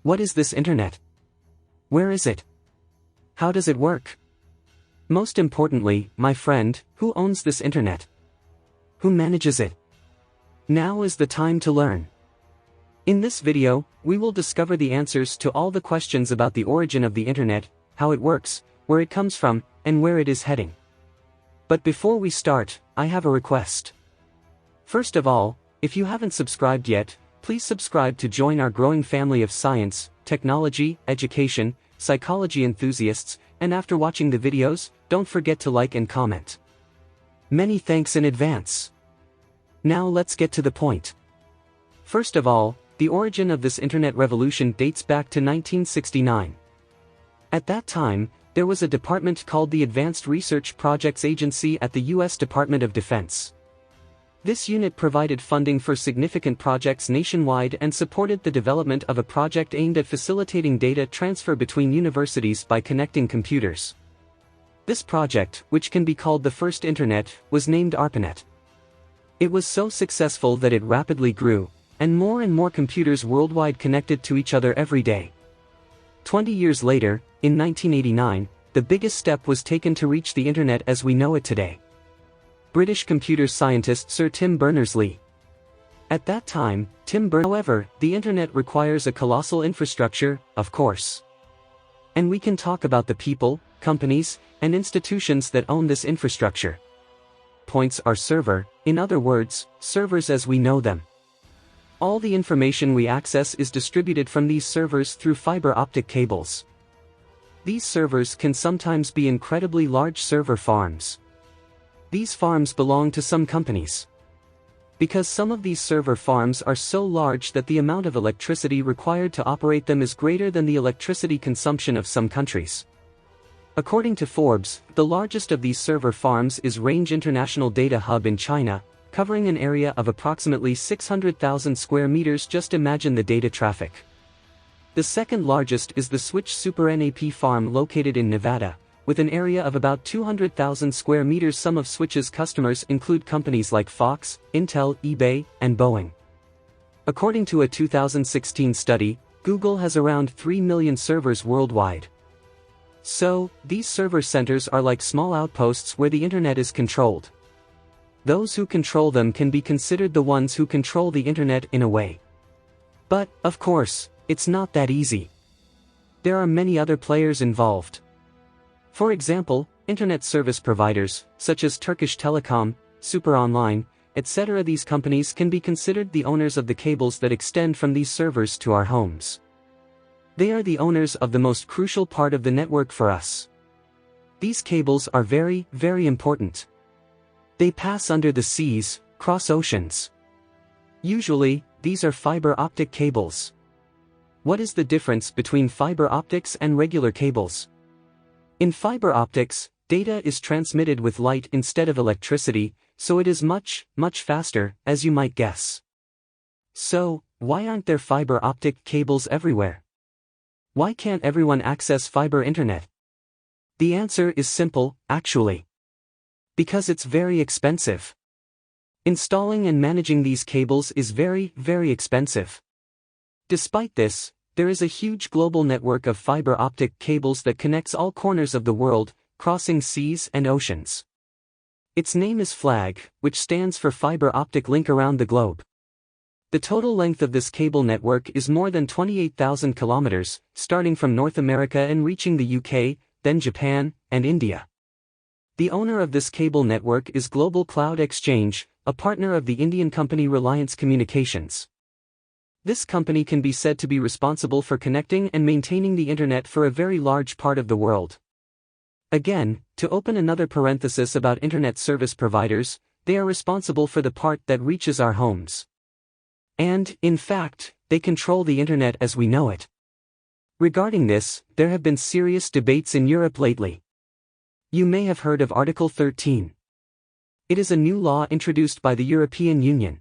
What is this internet? Where is it? How does it work? Most importantly, my friend, who owns this internet? Who manages it? Now is the time to learn. In this video, we will discover the answers to all the questions about the origin of the internet, how it works, where it comes from, and where it is heading. But before we start, I have a request. First of all, if you haven't subscribed yet, please subscribe to join our growing family of science, technology, education, psychology enthusiasts, and after watching the videos, don't forget to like and comment. Many thanks in advance. Now let's get to the point. First of all, the origin of this internet revolution dates back to 1969. At that time, there was a department called the Advanced Research Projects Agency at the U.S. Department of Defense. This unit provided funding for significant projects nationwide and supported the development of a project aimed at facilitating data transfer between universities by connecting computers. This project, which can be called the first internet, was named ARPANET. It was so successful that it rapidly grew, and more computers worldwide connected to each other every day. 20 years later, in 1989, the biggest step was taken to reach the internet as we know it today. British computer scientist Sir Tim Berners-Lee. At that time, however, the internet requires a colossal infrastructure, of course. And we can talk about the people, companies, and institutions that own this infrastructure. Points are server, in other words, servers as we know them. All the information we access is distributed from these servers through fiber optic cables. These servers can sometimes be incredibly large server farms. These farms belong to some companies. Because some of these server farms are so large that the amount of electricity required to operate them is greater than the electricity consumption of some countries. According to Forbes, the largest of these server farms is Range International Data Hub in China, covering an area of approximately 600,000 square meters. Just imagine the data traffic. The second largest is the Switch Super NAP farm located in Nevada, with an area of about 200,000 square meters. Some of Switch's customers include companies like Fox, Intel, eBay, and Boeing. According to a 2016 study, Google has around 3 million servers worldwide. So, these server centers are like small outposts where the internet is controlled. Those who control them can be considered the ones who control the internet in a way. But, of course, it's not that easy. There are many other players involved. For example, internet service providers, such as Turkish Telecom, Super Online, etc. These companies can be considered the owners of the cables that extend from these servers to our homes. They are the owners of the most crucial part of the network for us. These cables are very important. They pass under the seas, cross oceans. Usually, these are fiber optic cables. What is the difference between fiber optics and regular cables? In fiber optics, data is transmitted with light instead of electricity, so it is much faster, as you might guess. So, why aren't there fiber optic cables everywhere? Why can't everyone access fiber internet? The answer is simple, actually. Because it's very expensive. Installing and managing these cables is very expensive. Despite this, there is a huge global network of fiber optic cables that connects all corners of the world, crossing seas and oceans. Its name is FLAG, which stands for Fiber Optic Link around the globe. The total length of this cable network is more than 28,000 kilometers, starting from North America and reaching the UK, then Japan, and India. The owner of this cable network is Global Cloud Exchange, a partner of the Indian company Reliance Communications. This company can be said to be responsible for connecting and maintaining the internet for a very large part of the world. Again, to open another parenthesis about internet service providers, they are responsible for the part that reaches our homes. And, in fact, they control the internet as we know it. Regarding this, there have been serious debates in Europe lately. You may have heard of Article 13. It is a new law introduced by the European Union.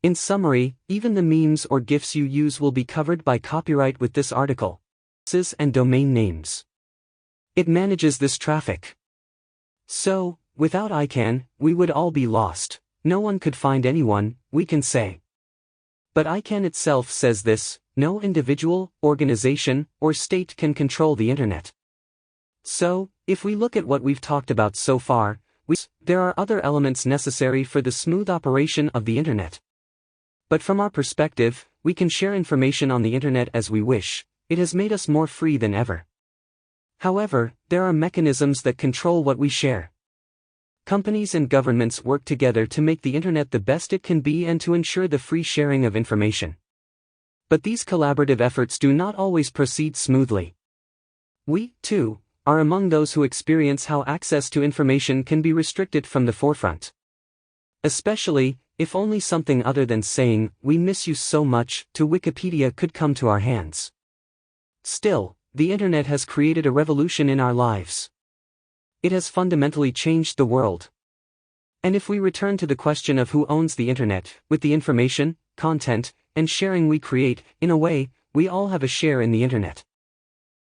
In summary, even the memes or GIFs you use will be covered by copyright with this article. And domain names. It manages this traffic. So, without ICANN, we would all be lost. No one could find anyone, we can say. But ICANN itself says this, no individual, organization, or state can control the internet. So, if we look at what we've talked about so far, there are other elements necessary for the smooth operation of the internet. But from our perspective, we can share information on the internet as we wish. It has made us more free than ever. However, there are mechanisms that control what we share. Companies and governments work together to make the internet the best it can be and to ensure the free sharing of information. But these collaborative efforts do not always proceed smoothly. We, too, are among those who experience how access to information can be restricted from the forefront. Especially, if only something other than saying, "We miss you so much," to Wikipedia could come to our hands. Still, the internet has created a revolution in our lives. It has fundamentally changed the world. And if we return to the question of who owns the internet, with the information, content, and sharing we create, in a way, we all have a share in the internet.